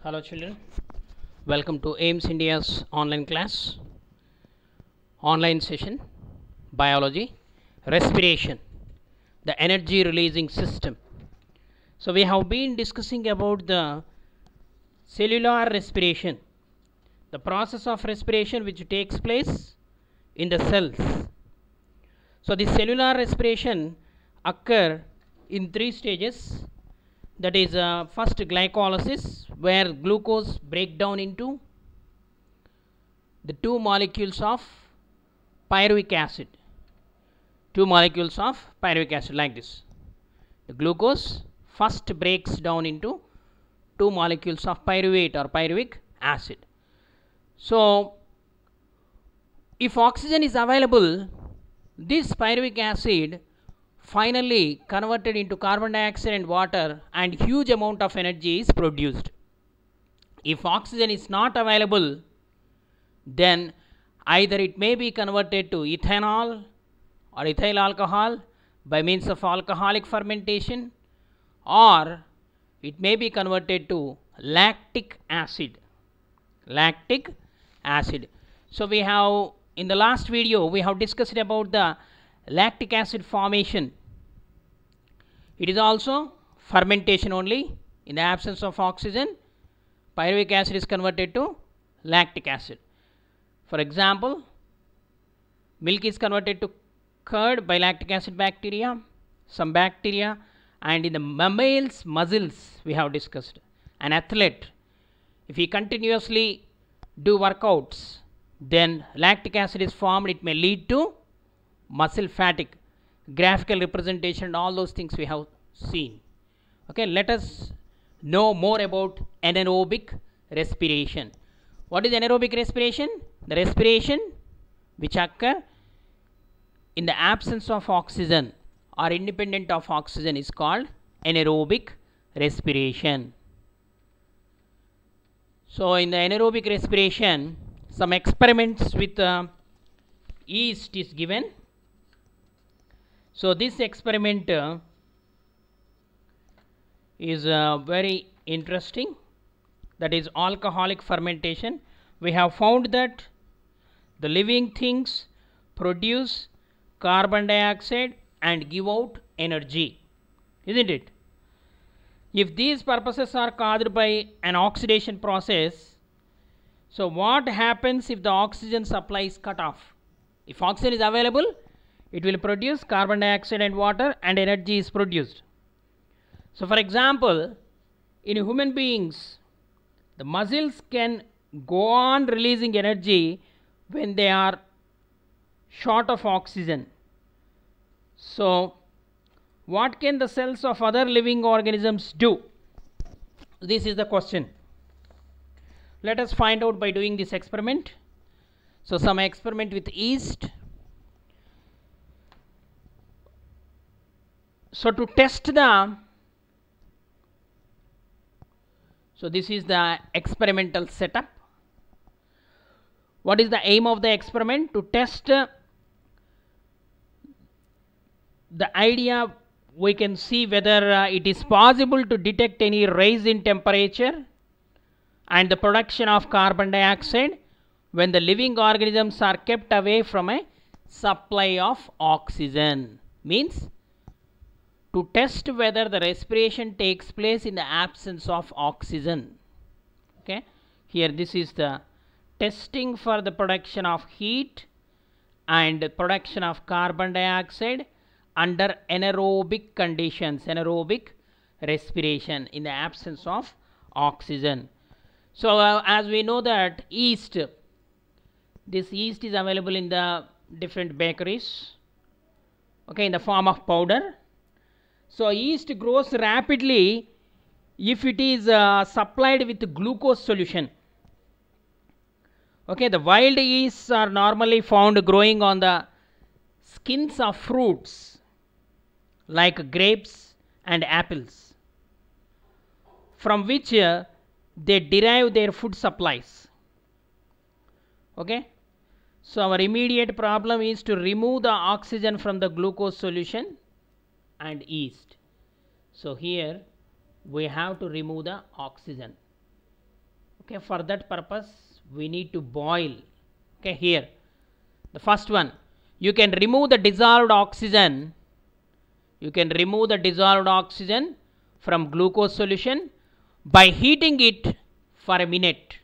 Hello children, welcome to AIMS India's online class, online session, biology, respiration, the energy releasing system. So we have been discussing about the cellular respiration, the process of respiration which takes place in the cells. So the cellular respiration occur in three stages. That is first glycolysis, where glucose break down into the two molecules of pyruvic acid, like this. The glucose first breaks down into two molecules of pyruvate or pyruvic acid. So if oxygen is available, this pyruvic acid finally converted into carbon dioxide and water, and huge amount of energy is produced. If oxygen is not available, then either it may be converted to ethanol or ethyl alcohol by means of alcoholic fermentation, or it may be converted to lactic acid. So we have, in the last video we have discussed about the lactic acid formation. It is also fermentation only. In the absence of oxygen, pyruvic acid is converted to lactic acid. For example, milk is converted to curd by lactic acid bacteria, some bacteria, and in the mammal's muscles we have discussed. An athlete, if he continuously do workouts, then lactic acid is formed. It may lead to muscle fatigue, graphical representation, and all those things we have seen. Okay, let us know more about anaerobic respiration. What is anaerobic respiration? The respiration which occur in the absence of oxygen or independent of oxygen is called anaerobic respiration. So in the anaerobic respiration, some experiments with yeast is given. So this experiment is very interesting. That is alcoholic fermentation. We have found that the living things produce carbon dioxide and give out energy, isn't it? If these purposes are caused by an oxidation process, so what happens if the oxygen supply is cut off? If oxygen is available, it will produce carbon dioxide and water, and energy is produced. So for example, in human beings, the muscles can go on releasing energy when they are short of oxygen. So what can the cells of other living organisms do? This is the question. Let us find out by doing this experiment. So some experiment with yeast. So to test so this is the experimental setup. What is the aim of the experiment? To test the idea, we can see whether it is possible to detect any rise in temperature and the production of carbon dioxide when the living organisms are kept away from a supply of oxygen. Means to test whether the respiration takes place in the absence of oxygen. Okay, here this is the testing for the production of heat and production of carbon dioxide under anaerobic conditions, anaerobic respiration in the absence of oxygen. So as we know that yeast, this yeast is available in the different bakeries, okay, in the form of powder. So yeast grows rapidly if it is supplied with glucose solution. Okay, the wild yeasts are normally found growing on the skins of fruits like grapes and apples, from which they derive their food supplies. Okay, so our immediate problem is to remove the oxygen from the glucose solution and yeast. So here we have to remove the oxygen. Okay, for that purpose we need to boil. Okay, here the first one, you can remove the dissolved oxygen. You can remove the dissolved oxygen from glucose solution by heating it for a minute.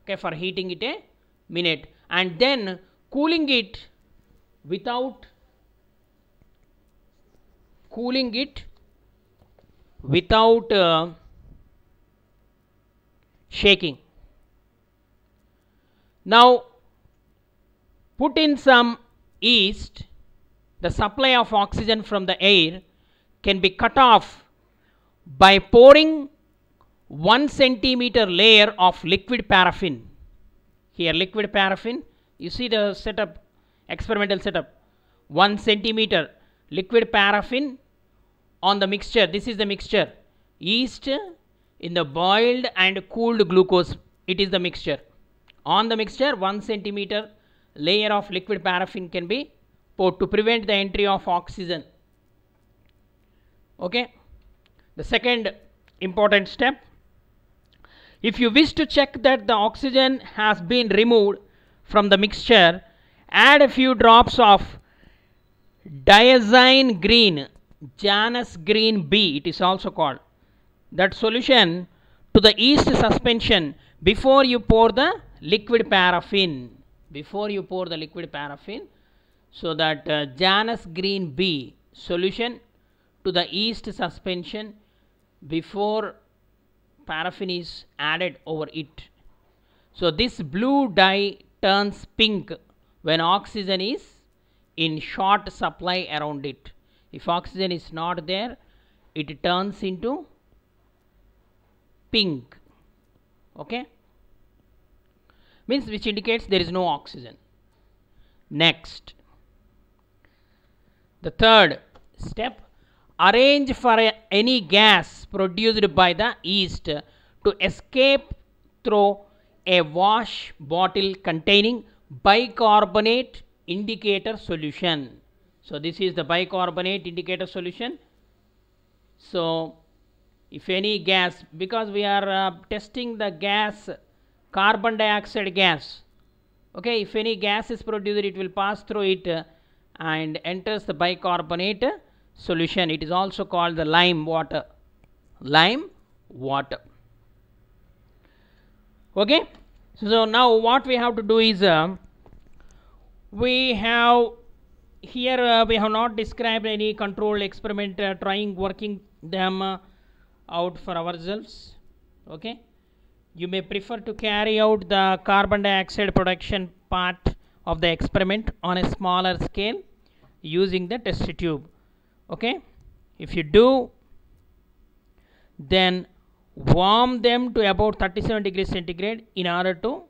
Okay, for heating it a minute, and then cooling it without shaking. Now put in some yeast. The supply of oxygen from the air can be cut off by pouring 1 centimeter layer of liquid paraffin. Here liquid paraffin, you see the setup, experimental setup, 1 centimeter liquid paraffin on the mixture. This is the mixture, yeast in the boiled and cooled glucose, it is the mixture. On the mixture 1 centimeter layer of liquid paraffin can be poured to prevent the entry of oxygen. Okay, the second important step, if you wish to check that the oxygen has been removed from the mixture, add a few drops of diazine green, Janus green B it is also called, that solution to the yeast suspension before you pour the liquid paraffin. Before you pour the liquid paraffin, so that Janus green B solution to the yeast suspension before paraffin is added over it. So this blue dye turns pink when oxygen is in short supply around it. If oxygen is not there, it turns into pink. Okay, means which indicates there is no oxygen. Next, the third step, arrange for any gas produced by the yeast to escape through a wash bottle containing bicarbonate indicator solution. So this is the bicarbonate indicator solution. So if any gas, because we are testing the gas, carbon dioxide gas, okay, if any gas is produced, it will pass through it and enters the bicarbonate solution. It is also called the lime water. Okay, so now what we have to do is we have here we have not described any controlled experiment working them out for ourselves. Okay, you may prefer to carry out the carbon dioxide production part of the experiment on a smaller scale using the test tube. Okay, if you do, then warm them to about 37 degrees centigrade in order to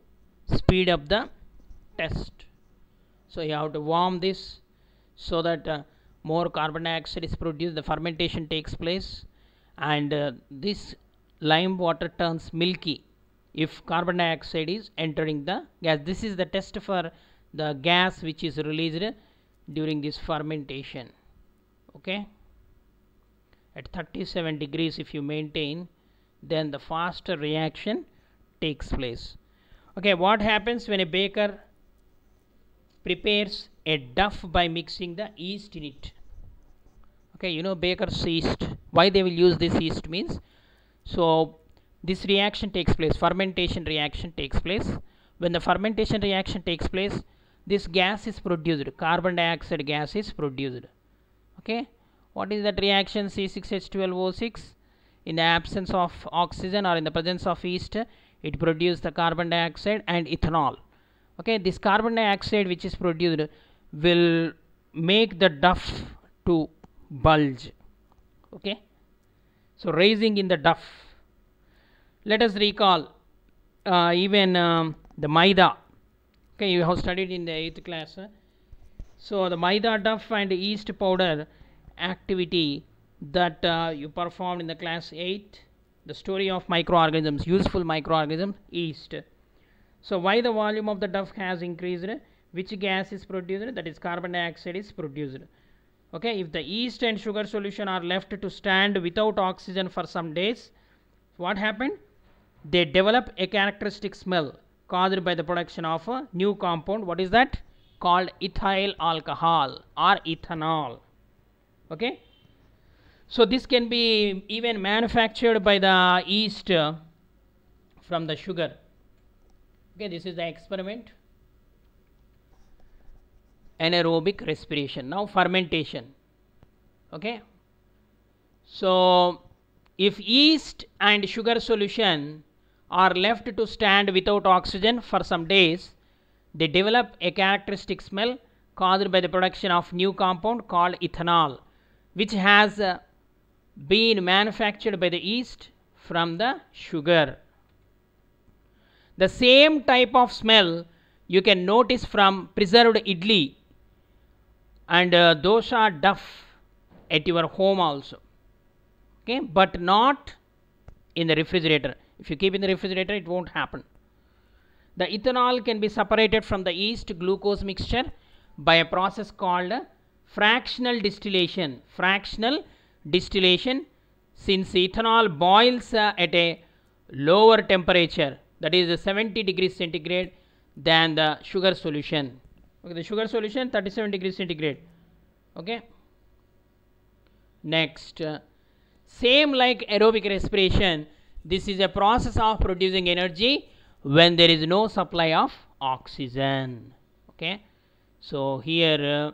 speed up the test. So you have to warm this so that more carbon dioxide is produced, the fermentation takes place, and this lime water turns milky if carbon dioxide is entering the gas. This is the test for the gas which is released during this fermentation. Okay, at 37 degrees if you maintain, then the faster reaction takes place. Okay, what happens when a baker prepares a duff by mixing the yeast in it? Okay, you know baker's yeast, why they will use this yeast means, so this reaction takes place, fermentation reaction takes place. When the fermentation reaction takes place, this gas is produced, carbon dioxide gas is produced. Okay, what is that reaction? C6H12O6. In the absence of oxygen or in the presence of yeast, it produces the carbon dioxide and ethanol. Okay, this carbon dioxide which is produced will make the duff to bulge. Okay, so raising in the duff. Let us recall even the maida. Okay, you have studied in the 8th class. So the maida duff and yeast powder activity that you performed in the class 8, the story of microorganisms, useful microorganisms, yeast. So why the volume of the duff has increased? Which gas is produced? That is carbon dioxide is produced. Okay, if the yeast and sugar solution are left to stand without oxygen for some days, what happened? they develop a characteristic smell caused by the production of a new compound. What is that? Called ethyl alcohol or ethanol. Okay. So this can be even manufactured by the yeast from the sugar. Okay, this is the experiment. Anaerobic respiration. Now fermentation. Okay. So if yeast and sugar solution are left to stand without oxygen for some days, they develop a characteristic smell caused by the production of new compound called ethanol, which has been manufactured by the yeast from the sugar. The same type of smell you can notice from preserved idli and dosha duff at your home also. Okay, but not in the refrigerator. If you keep in the refrigerator, it won't happen. The ethanol can be separated from the yeast glucose mixture by a process called fractional distillation. Fractional distillation, since ethanol boils at a lower temperature, that is 70 degrees centigrade, than the sugar solution. Okay, the sugar solution 37 degrees centigrade. Okay. Next, same like aerobic respiration, this is a process of producing energy when there is no supply of oxygen. Okay. So here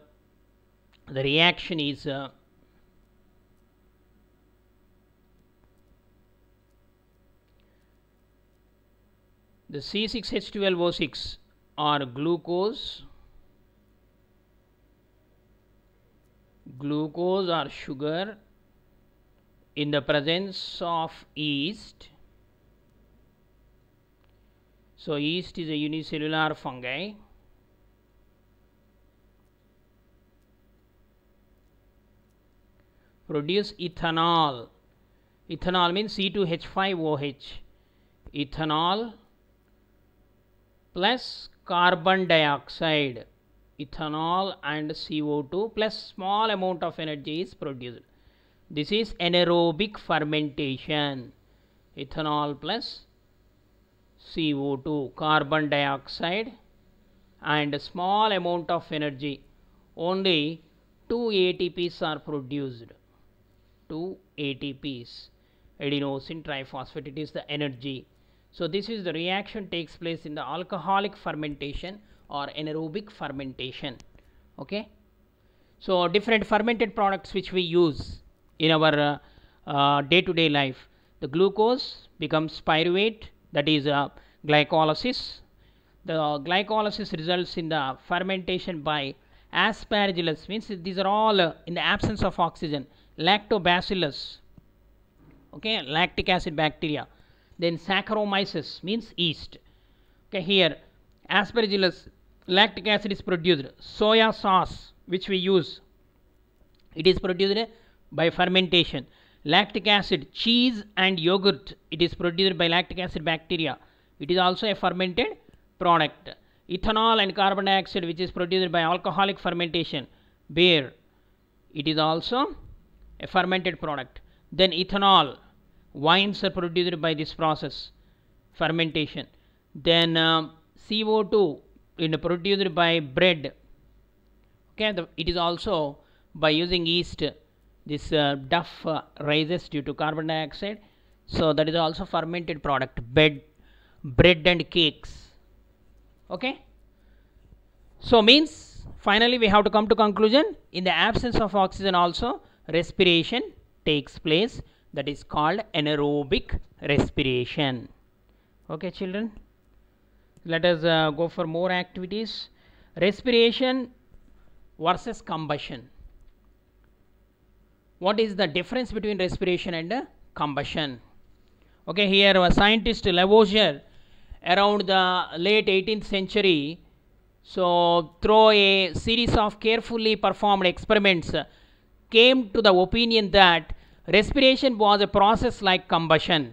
the reaction is the C6H12O6 or glucose or sugar in the presence of yeast. So yeast is a unicellular fungi. Produce ethanol. Ethanol means C2H5OH. Ethanol plus carbon dioxide. Ethanol and CO2 plus small amount of energy is produced. This is anaerobic fermentation. Ethanol plus CO2, carbon dioxide and small amount of energy. Only 2 ATPs are produced. 2 ATPs. Adenosine triphosphate, it is the energy. So this is the reaction takes place in the alcoholic fermentation or anaerobic fermentation. Okay. So different fermented products which we use in our day-to-day life. The glucose becomes pyruvate, that is glycolysis. The glycolysis results in the fermentation by aspergillus, means these are all in the absence of oxygen. Lactobacillus, okay, lactic acid bacteria. Then Saccharomyces means yeast. Okay, here aspergillus, lactic acid is produced. Soya sauce which we use, it is produced by fermentation. Lactic acid, cheese and yogurt, it is produced by lactic acid bacteria. It is also a fermented product. Ethanol and carbon dioxide which is produced by alcoholic fermentation, beer, it is also a fermented product. Then ethanol, wines are produced by this process, fermentation. Then CO2 is produced by bread. Okay, it is also by using yeast. This duff rises due to carbon dioxide. So that is also fermented product, bread and cakes. Okay. So means finally we have to come to conclusion, in the absence of oxygen also respiration takes place, that is called anaerobic respiration. Okay children, let us go for more activities. Respiration versus combustion. What is the difference between respiration and combustion? Okay, here a scientist Lavoisier around the late 18th century, so through a series of carefully performed experiments, came to the opinion that respiration was a process like combustion.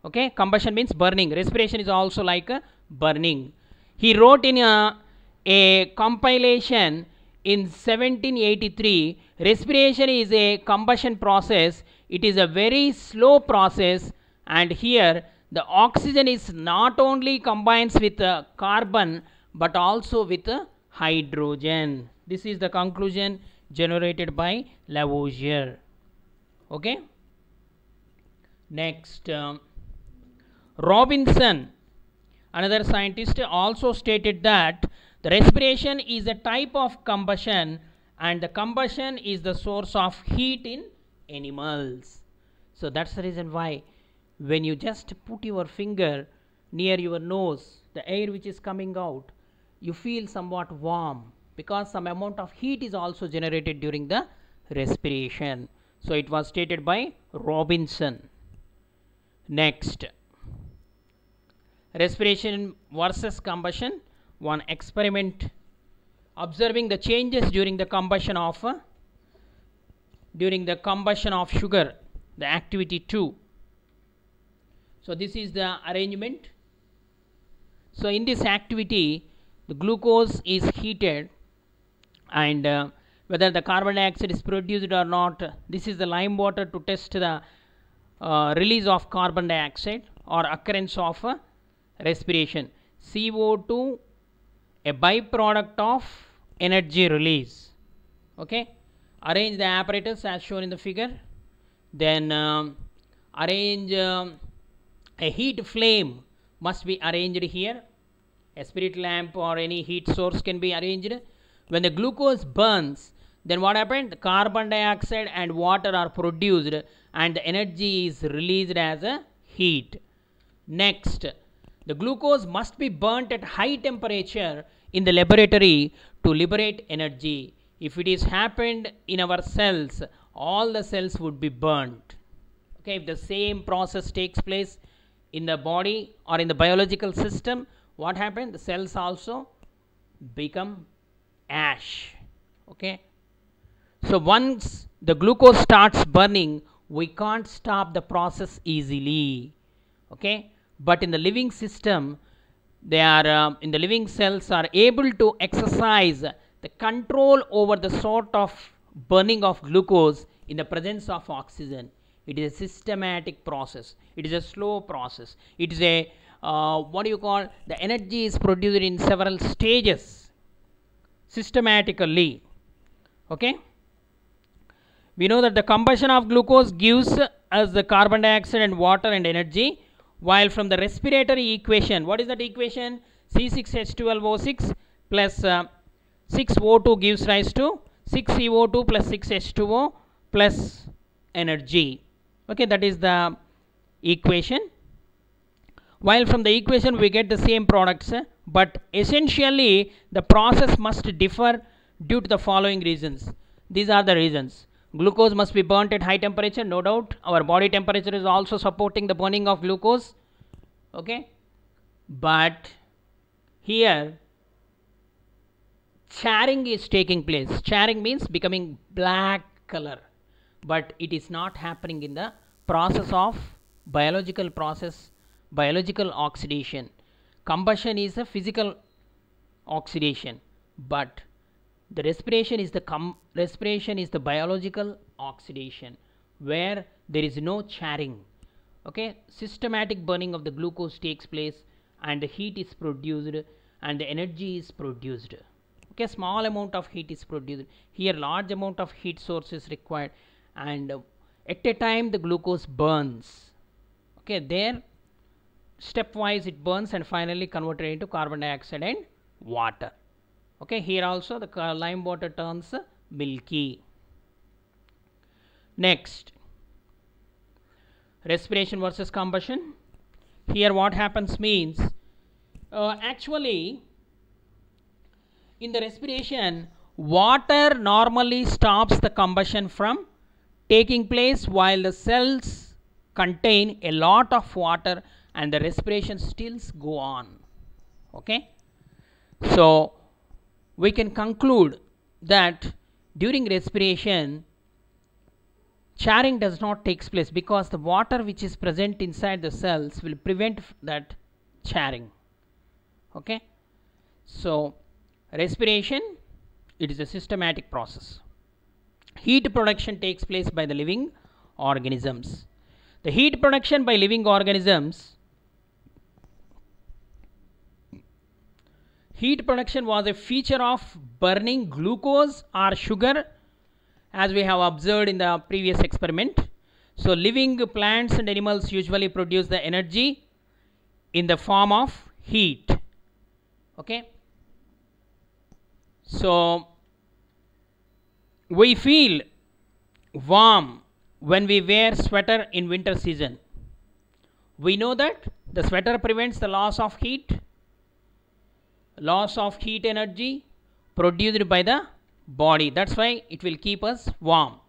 Okay, combustion means burning. Respiration is also like burning. He wrote in a compilation in 1783, respiration is a combustion process. It is a very slow process, and here the oxygen is not only combines with carbon but also with hydrogen. This is the conclusion generated by Lavoisier. Okay. Next, Robinson, another scientist, also stated that the respiration is a type of combustion and the combustion is the source of heat in animals. So that's the reason why when you just put your finger near your nose, the air which is coming out, you feel somewhat warm because some amount of heat is also generated during the respiration. So it was stated by Robinson. Next, respiration versus combustion. One experiment observing the changes during the combustion of sugar, the activity 2. So this is the arrangement. So in this activity, the glucose is heated, and whether the carbon dioxide is produced or not, this is the lime water to test the release of carbon dioxide or occurrence of respiration. CO2, a byproduct of energy release. Okay, arrange the apparatus as shown in the figure. Then arrange a heat flame must be arranged here. A spirit lamp or any heat source can be arranged. When the glucose burns, then what happened? The carbon dioxide and water are produced and the energy is released as a heat. Next, the glucose must be burnt at high temperature in the laboratory to liberate energy. If it is happened in our cells, all the cells would be burnt. Okay, if the same process takes place in the body or in the biological system, what happened? The cells also become ash. Okay, so once the glucose starts burning, we can't stop the process easily. Okay, but in the living system, they are in the living cells are able to exercise the control over the sort of burning of glucose in the presence of oxygen. It is a systematic process. It is a slow process. It is a the energy is produced in several stages systematically. Okay, we know that the combustion of glucose gives us the carbon dioxide and water and energy, while from the respiratory equation, what is that equation? C6H12O6 plus 6O2 gives rise to 6CO2 plus 6H2O plus energy. Okay, that is the equation. While from the equation we get the same products, but essentially the process must differ due to the following reasons. These are the reasons. Glucose must be burnt at high temperature, no doubt. Our body temperature is also supporting the burning of glucose. Okay, but here charring is taking place. Charring means becoming black color, but it is not happening in the process of biological process, biological oxidation. Combustion is a physical oxidation, but the respiration is the biological oxidation where there is no charring. Okay, systematic burning of the glucose takes place and the heat is produced and the energy is produced. Okay, small amount of heat is produced. Here large amount of heat source is required, and at a time the glucose burns. Okay, there stepwise it burns and finally converted into carbon dioxide and water. Okay, here also the lime water turns milky. Next, respiration versus combustion. Here what happens means, actually in the respiration, water normally stops the combustion from taking place while the cells contain a lot of water and the respiration still go on. Okay, so we can conclude that during respiration charring does not take place because the water which is present inside the cells will prevent that charring. Okay, so respiration, it is a systematic process. Heat production takes place by the living organisms. The heat production by living organisms Heat production was a feature of burning glucose or sugar, as we have observed in the previous experiment. So living plants and animals usually produce the energy in the form of heat. Okay. So we feel warm when we wear sweater in winter season. We know that the sweater prevents the loss of heat energy produced by the body. That's why it will keep us warm.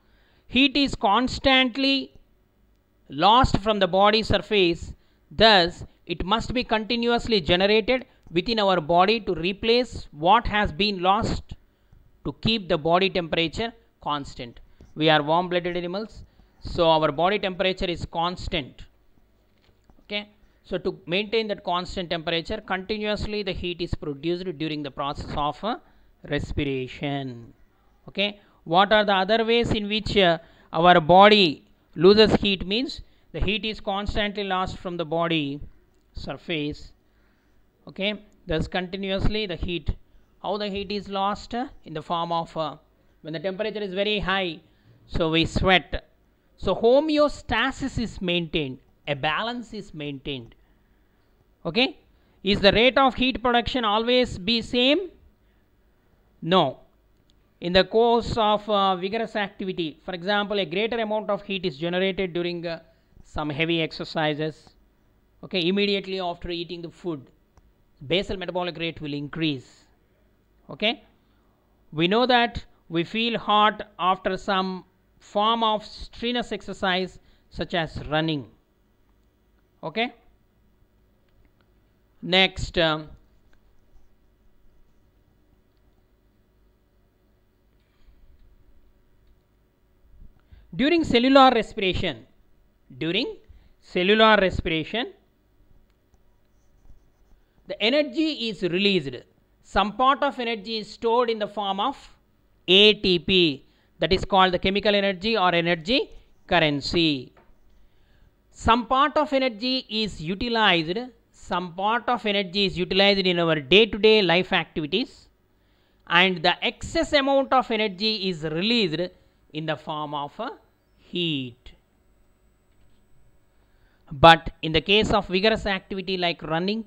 Heat is constantly lost from the body surface, thus it must be continuously generated within our body to replace what has been lost to keep the body temperature constant. We are warm blooded animals, so our body temperature is constant. Okay. So to maintain that constant temperature, continuously the heat is produced during the process of respiration. Okay. What are the other ways in which our body loses heat? Means the heat is constantly lost from the body surface. Okay. Thus continuously the heat. How the heat is lost? In the form of when the temperature is very high, so we sweat. So homeostasis is maintained. A balance is maintained. Okay. Is the rate of heat production always be same? No. In the course of vigorous activity, for example, a greater amount of heat is generated during some heavy exercises. Okay. Immediately after eating the food, basal metabolic rate will increase. Okay. We know that we feel hot after some form of strenuous exercise such as running. Okay. Next, during cellular respiration, the energy is released. Some part of energy is stored in the form of ATP, that is called the chemical energy or energy currency. Some part of energy is utilized in our day-to-day life activities, and the excess amount of energy is released in the form of heat. But in the case of vigorous activity like running,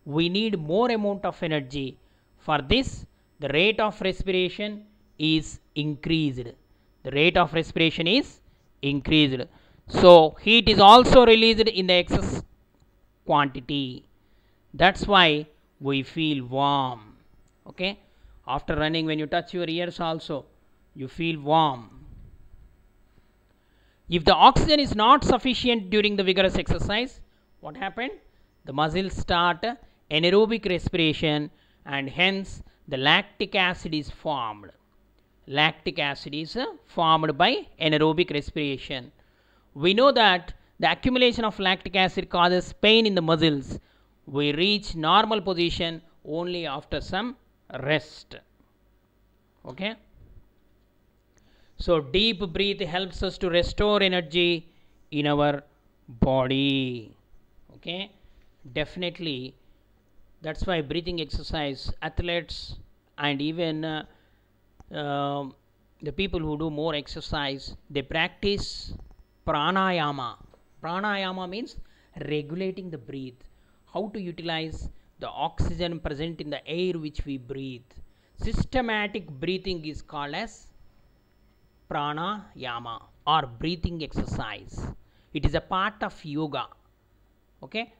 we need more amount of energy. For this, the rate of respiration is increased. So heat is also released in the excess quantity. That's why we feel warm. Okay. After running, when you touch your ears also, you feel warm. If the oxygen is not sufficient during the vigorous exercise, what happened? The muscles start anaerobic respiration, and hence the lactic acid is formed. Lactic acid is formed by anaerobic respiration. We know that the accumulation of lactic acid causes pain in the muscles. We reach normal position only after some rest. Okay. So deep breath helps us to restore energy in our body. Okay. Definitely. That's why breathing exercise, athletes and even the people who do more exercise, they practice pranayama. Pranayama means regulating the breath, how to utilize the oxygen present in the air which we breathe. Systematic breathing is called as pranayama or breathing exercise. It is a part of yoga. Okay.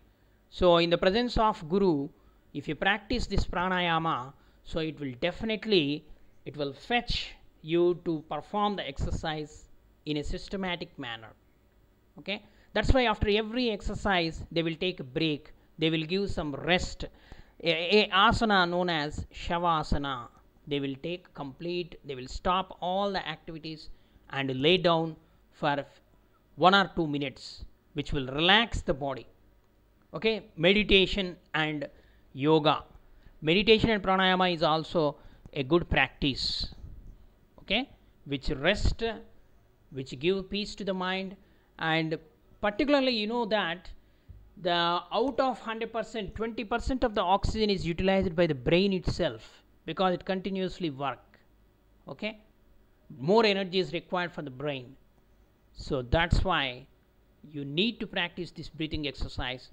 So in the presence of Guru, if you practice this pranayama, so it will fetch you to perform the exercise in a systematic manner. Okay. That's why after every exercise they will take a break, they will give some rest, a asana known as shavasana. They will stop all the activities and lay down for 1 or 2 minutes, which will relax the body. Okay. Meditation and yoga. Meditation and pranayama is also a good practice. Okay. Which rest, which give peace to the mind, and particularly you know that the out of 100%, 20% of the oxygen is utilized by the brain itself because it continuously work. Okay, more energy is required for the brain. So that's why you need to practice this breathing exercise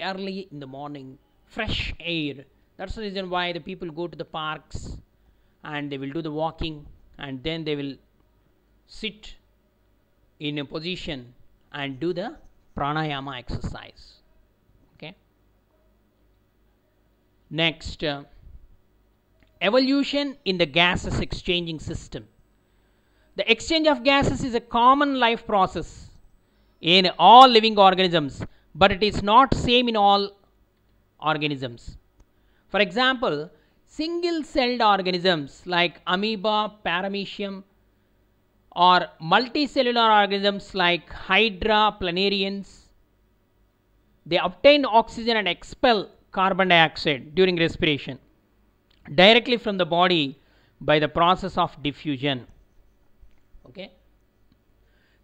early in the morning, fresh air. That's the reason why the people go to the parks and they will do the walking, and then they will sit in a position and do the pranayama exercise. Okay. Next, evolution in the gases exchanging system. The exchange of gases is a common life process in all living organisms, but it is not same in all organisms. For example, single-celled organisms like amoeba, paramecium, or multicellular organisms like Hydra, planarians, they obtain oxygen and expel carbon dioxide during respiration directly from the body by the process of diffusion. Okay.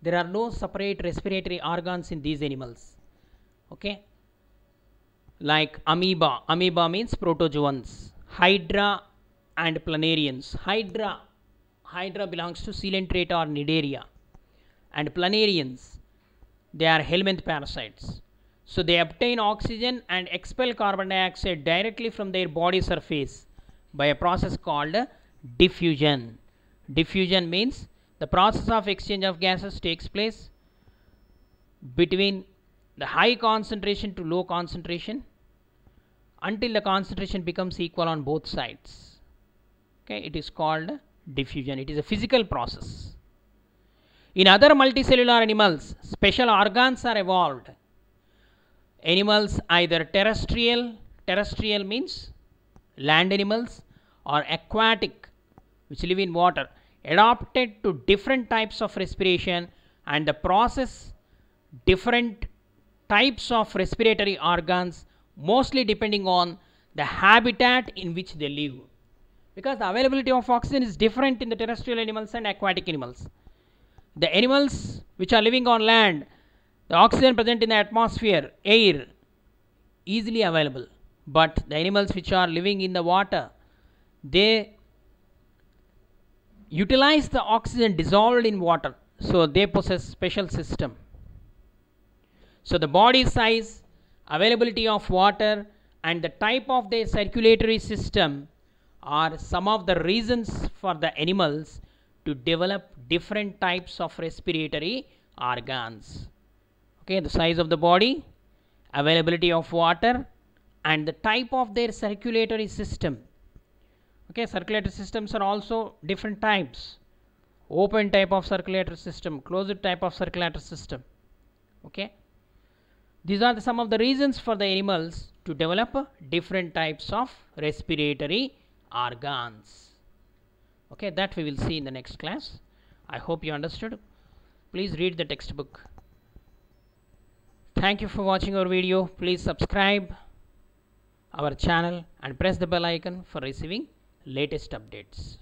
There are no separate respiratory organs in these animals. Okay. Like amoeba. Amoeba means protozoans. Hydra and planarians. Hydra belongs to coelenterate or Cnidaria. And planarians, they are helminth parasites. So they obtain oxygen and expel carbon dioxide directly from their body surface by a process called diffusion. Diffusion means the process of exchange of gases takes place between the high concentration to low concentration until the concentration becomes equal on both sides. Okay, it is called diffusion. It is a physical process. In other multicellular animals, special organs are evolved. Animals either terrestrial means land animals, or aquatic, which live in water, adapted to different types of respiration and the process different types of respiratory organs, mostly depending on the habitat in which they live, because the availability of oxygen is different in the terrestrial animals and aquatic animals. The animals which are living on land, the oxygen present in the atmosphere, air, easily available, but the animals which are living in the water, they utilize the oxygen dissolved in water, so they possess special system. So the body size, availability of water, and the type of their circulatory system are some of the reasons for the animals to develop different types of respiratory organs. Okay, the size of the body, availability of water, and the type of their circulatory system. Okay, circulatory systems are also different types. Open type of circulatory system, closed type of circulatory system. Okay, these are some of the reasons for the animals to develop different types of respiratory organs. Okay, that we will see in the next class. I hope you understood. Please read the textbook. Thank you for watching our video. Please subscribe our channel and press the bell icon for receiving latest updates.